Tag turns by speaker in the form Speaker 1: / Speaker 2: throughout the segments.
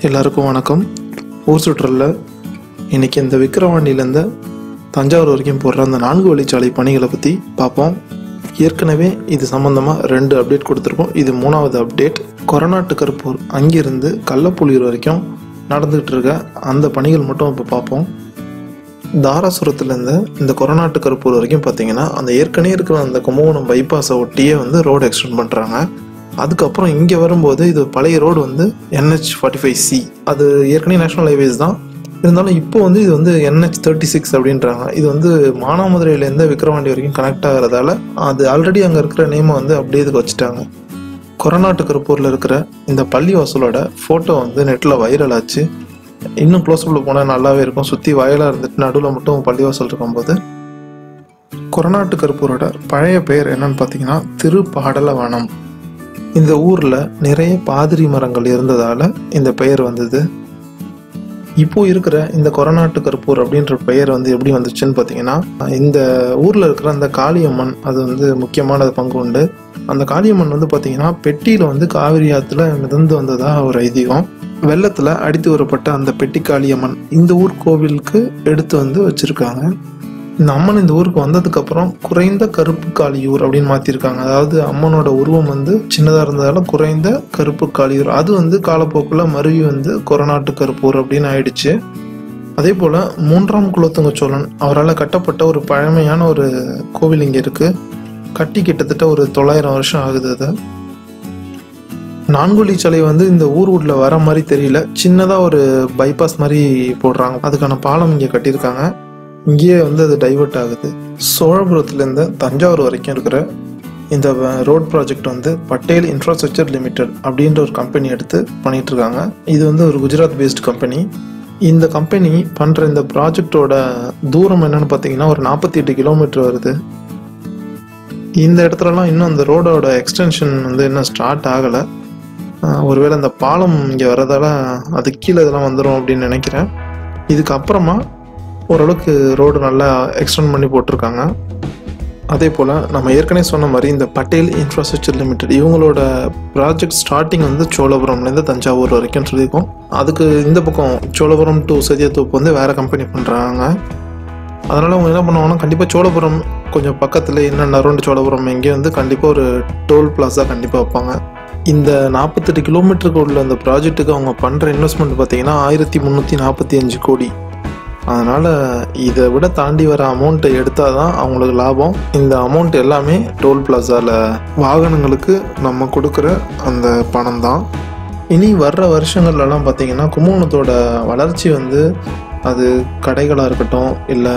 Speaker 1: எல்லாருக்கும் வணக்கம். ஊர் சுற்றுல இன்னைக்கு இந்த விக்கிரவாண்டியிலேருந்து தஞ்சாவூர் வரைக்கும் போடுற அந்த 4 வழிச்சாலை பணிகளை பற்றி பார்ப்போம். ஏற்கனவே இது சம்மந்தமாக 2 அப்டேட் கொடுத்துருக்கோம். இது 3வது அப்டேட். கொரநாட்டு கருப்பூர் அங்கிருந்து கள்ளப்புலியூர் வரைக்கும் நடந்துகிட்டு இருக்க அந்த பணிகள் மட்டும் இப்போ பார்ப்போம். தாராசுரத்துலேருந்து இந்த கொரநாட்டு கருப்பூர் வரைக்கும் பார்த்தீங்கன்னா அந்த ஏற்கனவே இருக்கிற அந்த கும்பகோணம் பைபாஸை ஒட்டியே ரோடு எக்ஸ்டெண்ட் பண்ணுறாங்க. அதுக்கப்புறம் இங்கே வரும்போது இது பழைய ரோடு NH45C, அது ஏற்கனவே நேஷனல் ஹைவேஸ் தான். இருந்தாலும் இப்போ இது NH36 அப்படின்றாங்க. இது மானாமதுரையிலேருந்து விக்கிரவாண்டி வரைக்கும் கனெக்ட் ஆகிறதால அது ஆல்ரெடி அங்கே இருக்கிற நேமை அப்படியே இதுக்கு வச்சுட்டாங்க. கொரநாட்டு கருப்பூரில் இருக்கிற இந்த பள்ளிவாசலோட ஃபோட்டோ நெட்டில் வைரல் ஆச்சு. இன்னும் க்ளோஸ்அப்பில் போனால் நல்லாவே இருக்கும். சுற்றி வயலாக இருந்துட்டு நடுவில் மட்டும் பள்ளிவாசல் இருக்கும்போது. கொரநாட்டு கருப்பூரோட பழைய பெயர் என்னன்னு பார்த்தீங்கன்னா திருப்பாடலவனம். இந்த ஊரில் நிறைய பாதிரி மரங்கள் இருந்ததால் இந்த பெயர் வந்தது. இப்போ இருக்கிற இந்த கொரநாட்டு கருப்பூர் அப்படின்ற பெயர் எப்படி வந்துச்சுன்னு பார்த்தீங்கன்னா, இந்த ஊரில் இருக்கிற அந்த காளியம்மன் அது முக்கியமான பங்கு உண்டு. அந்த காளியம்மன் பார்த்தீங்கன்னா பெட்டியில் காவிரி ஆற்றுல மிதந்து வந்ததாக ஒரு ஐதீகம். வெள்ளத்தில் அடித்து வரப்பட்ட அந்த பெட்டி காளியம்மன் இந்த ஊர் கோவிலுக்கு எடுத்து வச்சுருக்காங்க. இந்த அம்மன் இந்த ஊருக்கு வந்ததுக்கப்புறம் குறைந்த கருப்பு காளியூர் அப்படின்னு மாற்றிருக்காங்க. அதாவது அம்மனோட உருவம் சின்னதாக இருந்ததால குறைந்த கருப்பு காளியூர். அது காலப்போக்கில் மருவி கொரநாட்டு கருப்பூர் அப்படின்னு ஆயிடுச்சு. அதே போல் 3ஆம் குலோத்துங்க சோழன் அவரால் கட்டப்பட்ட ஒரு பழமையான ஒரு கோவில் இங்கே இருக்குது. கட்டி கிட்டத்தட்ட ஒரு 900 வருஷம் ஆகுது. அது 4 வழிச்சாலை இந்த ஊர்ல வர மாதிரி தெரியல. சின்னதாக ஒரு பைபாஸ் மாதிரி போடுறாங்க. அதுக்கான பாலம் இங்கே கட்டியிருக்காங்க. இங்கேயே அது டைவர்ட் ஆகுது. சோழபுரத்துலேருந்து தஞ்சாவூர் வரைக்கும் இருக்கிற இந்த road project Patel infrastructure limited அப்படின்ற ஒரு கம்பெனி எடுத்து பண்ணிட்டு இருக்காங்க. இது ஒரு குஜராத் பேஸ்ட் கம்பெனி. இந்த கம்பெனி பண்ணுற இந்த ப்ராஜெக்டோட தூரம் என்னன்னு பார்த்தீங்கன்னா ஒரு 48 கிலோமீட்டர் வருது. இந்த இடத்துலலாம் இன்னும் அந்த ரோடோட எக்ஸ்டென்ஷன் இன்னும் ஸ்டார்ட் ஆகலை. ஒருவேளை இந்த பாலம் இங்கே வர்றதால அது கீழே இதெல்லாம் வந்துடும் அப்படின்னு நினைக்கிறேன். இதுக்கப்புறமா ஓரளவுக்கு ரோடு நல்லா எக்ஸ்டெண்ட் பண்ணி போட்டிருக்காங்க. அதே போல் நம்ம ஏற்கனவே சொன்ன மாதிரி இந்த பட்டேல் இன்ஃப்ராஸ்ட்ரக்சர் லிமிடெட் இவங்களோட ப்ராஜெக்ட் ஸ்டார்டிங் சோழபுரம்லேருந்து தஞ்சாவூர் வரைக்கும் சொல்லியிருக்கோம். அதுக்கு இந்த பக்கம் சோழபுரம் டு சதியத்தோப்பு வேறு கம்பெனி பண்ணுறாங்க. அதனால் அவங்க என்ன பண்ணுவாங்கன்னா கண்டிப்பாக சோழபுரம் கொஞ்சம் பக்கத்தில் இன்னும் அரௌண்ட் சோழபுரம் இங்கே கண்டிப்பாக ஒரு டோல் பிளாஸா கண்டிப்பாக வைப்பாங்க. இந்த 48 கிலோமீட்டருக்கு உள்ள அந்த ப்ராஜெக்ட்டுக்கு அவங்க பண்ணுற இன்வெஸ்ட்மெண்ட் பார்த்தீங்கன்னா 1345 கோடி. அதனால் இதை விட தாண்டி வர அமௌண்ட்டை எடுத்தால் தான் அவங்களுக்கு லாபம். இந்த அமௌண்ட் எல்லாமே டோல் பிளாஸாவில் வாகனங்களுக்கு நம்ம கொடுக்குற அந்த பணம் தான். இனி வர்ற வருஷங்கள்லாம் பார்த்திங்கன்னா கும்பகோணத்தோட வளர்ச்சி அது கடைகளாக இருக்கட்டும் இல்லை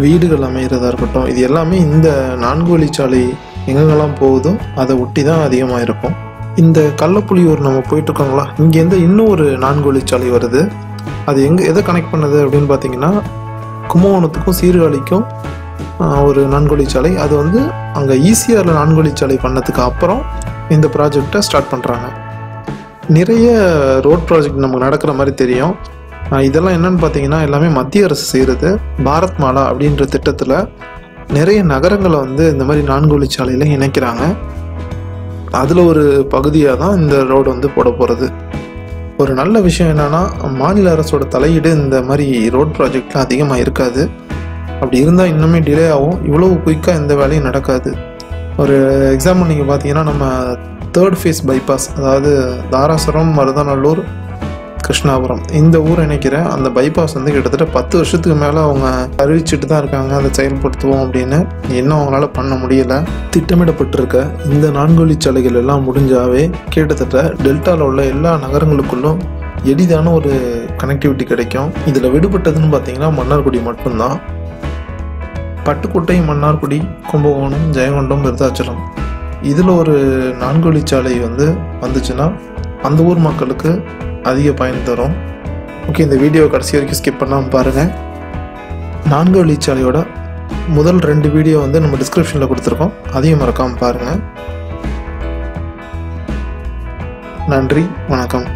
Speaker 1: வீடுகள் அமைகிறதா இருக்கட்டும், இது எல்லாமே இந்த 4 வழிச்சாலை எங்கெங்கெல்லாம் போகுதோ அதை ஒட்டி தான் அதிகமாக இருக்கும். இந்த கள்ளப்புலியூர் நம்ம போயிட்டுருக்கோங்களா, இங்கேருந்து இன்னும் ஒரு 4 வழிச்சாலை வருது. அது எதை கனெக்ட் பண்ணுது அப்படின்னு பார்த்தீங்கன்னா கும்பகோணத்துக்கும் சீர்காழிக்கும் ஒரு 4 வழிச்சாலை. அது அங்கே ஈசிஆரில் 4 வழிச்சாலை பண்ணதுக்கு அப்புறம் இந்த ப்ராஜெக்டை ஸ்டார்ட் பண்ணுறாங்க. நிறைய ரோட் ப்ராஜெக்ட் நமக்கு நடக்கிற மாதிரி தெரியும். இதெல்லாம் என்னன்னு பார்த்தீங்கன்னா எல்லாமே மத்திய அரசு செய்கிறது. பாரத் மாலா அப்படின்ற திட்டத்தில் நிறைய நகரங்களை இந்த மாதிரி 4 வழிச்சாலையில் இணைக்கிறாங்க. அதில் ஒரு பகுதியாக தான் இந்த ரோடு போட போகிறது. ஒரு நல்ல விஷயம் என்னென்னா மாநில அரசோட தலையீடு இந்த மாதிரி ரோட் ப்ராஜெக்டில் அதிகமாக இருக்காது. அப்படி இருந்தால் இன்னுமே டிலே ஆகும். இவ்வளோ குயிக்காக எந்த வேலையும் நடக்காது. ஒரு எக்ஸாம்பிள் நீங்கள் பார்த்தீங்கன்னா நம்ம 3rd ஃபேஸ் பைபாஸ், அதாவது தாராசுரம், மருதநல்லூர், கிருஷ்ணாபுரம் இந்த ஊர் இணைக்கிற அந்த பைபாஸ் கிட்டத்தட்ட 10 வருஷத்துக்கு மேலே அவங்க அறிவிச்சுட்டு தான் இருக்காங்க அதை செயல்படுத்துவோம் அப்படின்னு. இன்னும் அவங்களால பண்ண முடியலை. திட்டமிடப்பட்டிருக்க இந்த 4 வழிச்சாலைகள் எல்லாம் முடிஞ்சாவே கிட்டத்தட்ட டெல்டாவில் உள்ள எல்லா நகரங்களுக்குள்ளும் எளிதான ஒரு கனெக்டிவிட்டி கிடைக்கும். இதில் விடுபட்டதுன்னு பார்த்தீங்கன்னா மன்னார்குடி மட்டும்தான். பட்டுக்கோட்டை, மன்னார்குடி, கும்பகோணம், ஜெயங்கொண்டம், விருத்தாச்சலம் இதில் ஒரு 4 வழிச்சாலை வந்துச்சுன்னா அந்த ஊர் மக்களுக்கு அதிக பயன் தரும். ஓகே, இந்த வீடியோ கடைசி வரைக்கும் ஸ்கிப் பண்ணாமல் பாருங்கள். 4 வழிச்சாலையோட முதல் 2 வீடியோ நம்ம டிஸ்கிரிப்ஷனில் கொடுத்துருக்கோம். அதையும் மறக்காமல் பாருங்கள். நன்றி, வணக்கம்.